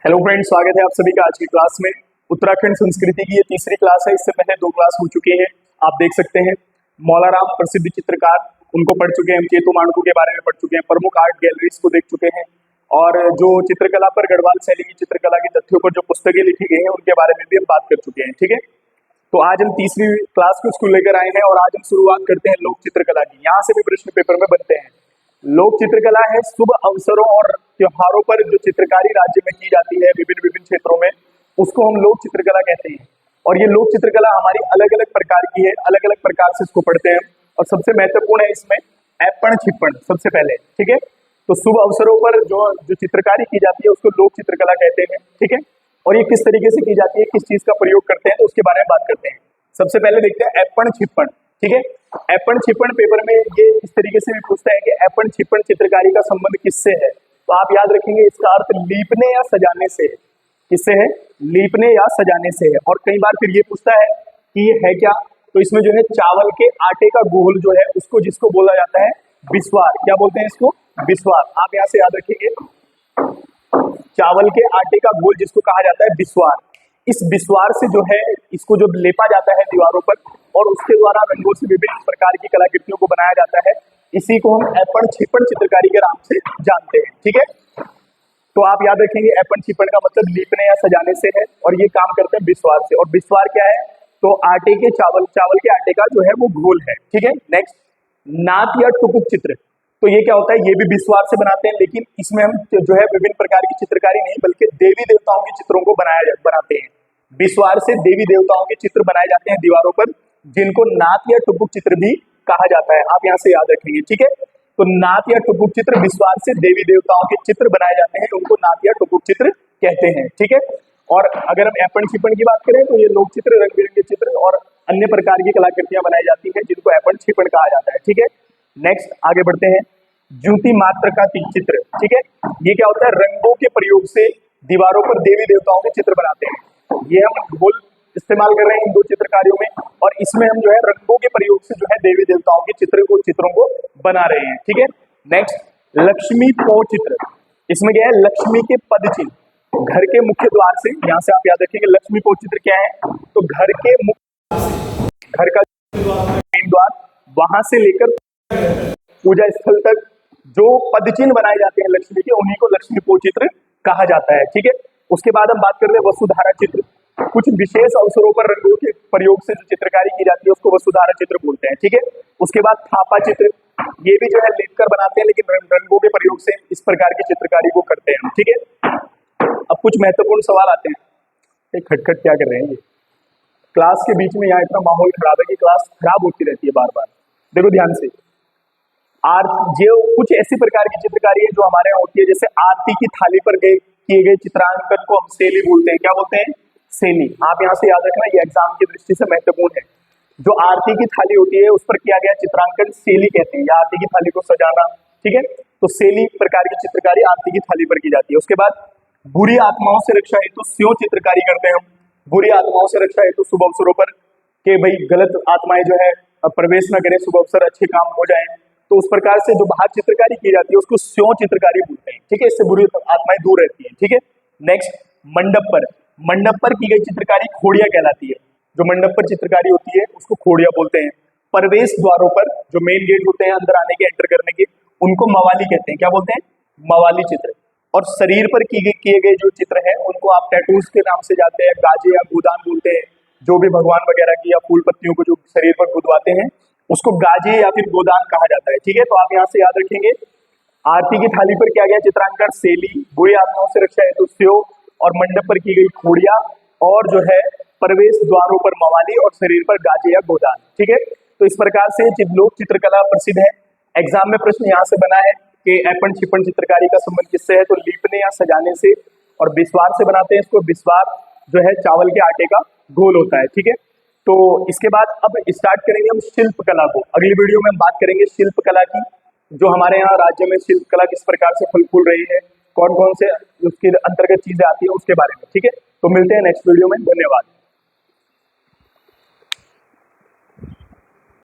Hello friends, स्वागत है आप सभी का आज की क्लास में। उत्तराखंड संस्कृति की ये तीसरी क्लास है। इससे पहले 2 क्लास हो चुके हैं। आप देख सकते हैं मौलाराम प्रसिद्ध चित्रकार, उनको पढ़ चुके हैं। हम चेतु माणकू के बारे में पढ़ चुके हैं। प्रमुख आर्ट गैलरीज को देख चुके हैं और जो चित्रकला पर गढ़वाल शैली की चित्रकला के तथ्यों पर जो पुस्तकें लिखी गई हैं उनके बारे में भी हम बात कर चुके हैं। ठीक है, तो आज हम तीसरी क्लास को इसको लेकर आए हैं और आज हम शुरुआत करते हैं लोक चित्रकला की। यहाँ से भी प्रश्न पेपर में बनते हैं। लोक चित्रकला है शुभ अवसरों और त्योहारों पर जो चित्रकारी राज्य में की जाती है विभिन्न विभिन्न क्षेत्रों में, उसको हम लोक चित्रकला कहते हैं। और ये लोक चित्रकला हमारी अलग अलग प्रकार की है, अलग अलग प्रकार से इसको पढ़ते हैं। और सबसे महत्वपूर्ण है इसमें ऐपण छिप्पण सबसे पहले। ठीक है, तो शुभ अवसरों पर जो चित्रकारी की जाती है उसको लोक चित्रकला कहते हैं। ठीक है, और ये किस तरीके से की जाती है, किस चीज का प्रयोग करते हैं, तो उसके बारे में बात करते हैं। सबसे पहले देखते हैं ऐपण छिप्पण। ठीक है, ऐपण छिप्पण पेपर में ये इस तरीके से भी पूछता है कि ऐपण छिप्पण चित्रकारी का संबंध किससे है। तो आप याद रखेंगे इसका अर्थ लीपने या सजाने से है। किससे है? लीपने या सजाने से है। और कई बार फिर ये पूछता है कि ये है क्या, तो इसमें जो है चावल के आटे का घोल जो है उसको जिसको बोला जाता है बिस्वार। क्या बोलते हैं इसको? बिस्वार। आप यहाँ से याद रखेंगे चावल के आटे का घोल जिसको कहा जाता है बिस्वार। इस बिस्वार से जो है इसको जो लेपा जाता है दीवारों पर और उसके द्वारा रंगों से विभिन्न प्रकार की कलाकृतियों को बनाया जाता है। इसी को हम ऐपण छिप्पण चित्रकारी के नाम से जानते हैं। ठीक है, तो आप याद रखेंगे ऐपण छिप्पण का मतलब लीपने या सजाने से है और ये काम करते हैं बिस्वार से। और बिस्वार क्या है? तो आटे के चावल के आटे का जो है वो घोल है। ठीक है, नेक्स्ट नात या टुकुक चित्र। तो ये क्या होता है? ये भी बिस्वार से बनाते हैं, लेकिन इसमें हम जो है विभिन्न प्रकार की चित्रकारी नहीं बल्कि देवी देवताओं के चित्रों को बनाते हैं। बिस्वार से देवी देवताओं के चित्र बनाए जाते हैं दीवारों पर, जिनको नात या टुकुक चित्र भी कहा जाता है। आप यहाँ से याद रखेंगे। ठीक है, तो नात या टुकुक चित्र बिस्वार से देवी देवताओं के चित्र बनाए जाते हैं, उनको नात या टुकुक चित्र कहते हैं। ठीक है, और अगर हम ऐपण छिप्पण की बात करें तो ये लोक चित्र, रंग बिरंगे चित्र और अन्य प्रकार की कलाकृतियां बनाई जाती है जिनको ऐपण छिप्पण कहा जाता है। ठीक है, नेक्स्ट आगे बढ़ते हैं। ज्योति मात्र का चित्र। ठीक है, ये क्या होता है? रंगों के प्रयोग से दीवारों पर देवी देवताओं के चित्र बनाते हैं। ये हम घोल इस्तेमाल कर रहे हैं इन 2 चित्रकारियों में और इसमें हम जो है रंगों के प्रयोग से जो है देवी देवताओं के चित्रों को बना रहे हैं। ठीक है, नेक्स्ट लक्ष्मी पो चित्र। इसमें क्या है? लक्ष्मी के पद चिन्ह घर के मुख्य द्वार से, यहाँ से आप याद रखेंगे लक्ष्मी पो चित्र क्या है? तो घर का मेन द्वार, वहां से लेकर पूजा स्थल तक जो पद चिन्ह बनाए जाते हैं लक्ष्मी के, उन्हीं को लक्ष्मी पो चित्र कहा जाता है। ठीक है, उसके बाद हम बात कर रहे हैं वसुधारा चित्र। कुछ विशेष अवसरों पर रंगों के प्रयोग से जो चित्रकारी की जाती है उसको वसुधारा चित्र बोलते हैं। ठीक है, उसके बाद थापा चित्र, ये भी जो है लेपकर बनाते हैं लेकिन रंगों के प्रयोग से इस प्रकार की चित्रकारी को करते हैं। ठीक है, अब कुछ महत्वपूर्ण सवाल आते हैं। खटखट क्या कर रहे हैं? ये क्लास के बीच में यहाँ इतना माहौल खराब है कि क्लास खराब होती रहती है बार बार। देखो ध्यान से, जो कुछ ऐसी प्रकार की चित्रकारी है जो हमारे यहाँ होती है, जैसे आरती की थाली पर किए गए चित्रांकन को हम शैली बोलते हैं। क्या बोलते हैं? शैली। आप यहाँ से याद रखना, ये एग्जाम की दृष्टि से महत्वपूर्ण है। जो आरती की थाली होती है उस पर किया गया चित्रांकन शैली कहते हैं, या आरती की थाली को सजाना। ठीक है, तो शैली प्रकार की चित्रकारी आरती की थाली पर की जाती है। उसके बाद बुरी आत्माओं से रक्षा हेतु स्यों चित्रकारी करते हैं हम। बुरी आत्माओं से रक्षा हेतु शुभ अवसरों पर के भाई गलत आत्माएं जो है प्रवेश न करें, शुभ अवसर अच्छे काम हो जाए, तो उस प्रकार से जो बाहर चित्रकारी की जाती है उसको स्यों चित्रकारी बोलते हैं। ठीक है, इससे बुरी आत्माएं दूर रहती है। ठीक है, नेक्स्ट मंडप पर की गई चित्रकारी खोड़िया कहलाती है। जो मंडप पर चित्रकारी होती है उसको खोड़िया बोलते हैं। प्रवेश द्वारों पर जो मेन गेट होते हैं अंदर आने के, एंटर करने के, उनको मवाली कहते हैं। क्या बोलते हैं? मवाली चित्र। और शरीर पर किए गए जो चित्र है उनको आप टैटूज के नाम से जानते हैं, गाजे या गोदान बोलते हैं। जो भी भगवान वगैरह की या फूल पत्तियों को जो शरीर पर गुदवाते हैं उसको गाजे या फिर गोदान कहा जाता है। ठीक है, तो आप यहाँ से याद रखेंगे आरती की थाली पर किया गया चित्रांकन शैली, बुरी आत्माओं से रक्षा हेतु स्यो, और मंडप पर की गई खोड़िया, और जो है प्रवेश द्वारों पर मवाली और शरीर पर गाजे या गोदान। ठीक है, तो इस प्रकार से लोक चित्रकला प्रसिद्ध है। एग्जाम में प्रश्न यहाँ से बना है कि ऐपण छिप्पण चित्रकारी का संबंध किससे है? तो लीपने या सजाने से, और बिस्वार से बनाते हैं इसको। बिस्वार जो है चावल के आटे का घोल होता है। ठीक है, तो इसके बाद अब स्टार्ट करेंगे हम शिल्पकला को। अगली वीडियो में हम बात करेंगे शिल्पकला की, जो हमारे यहाँ राज्य में शिल्पकला किस प्रकार से फल फूल रही है, कौन कौन से उसके अंतर्गत चीजें आती है उसके बारे में। ठीक है, तो मिलते हैं नेक्स्ट वीडियो में। धन्यवाद।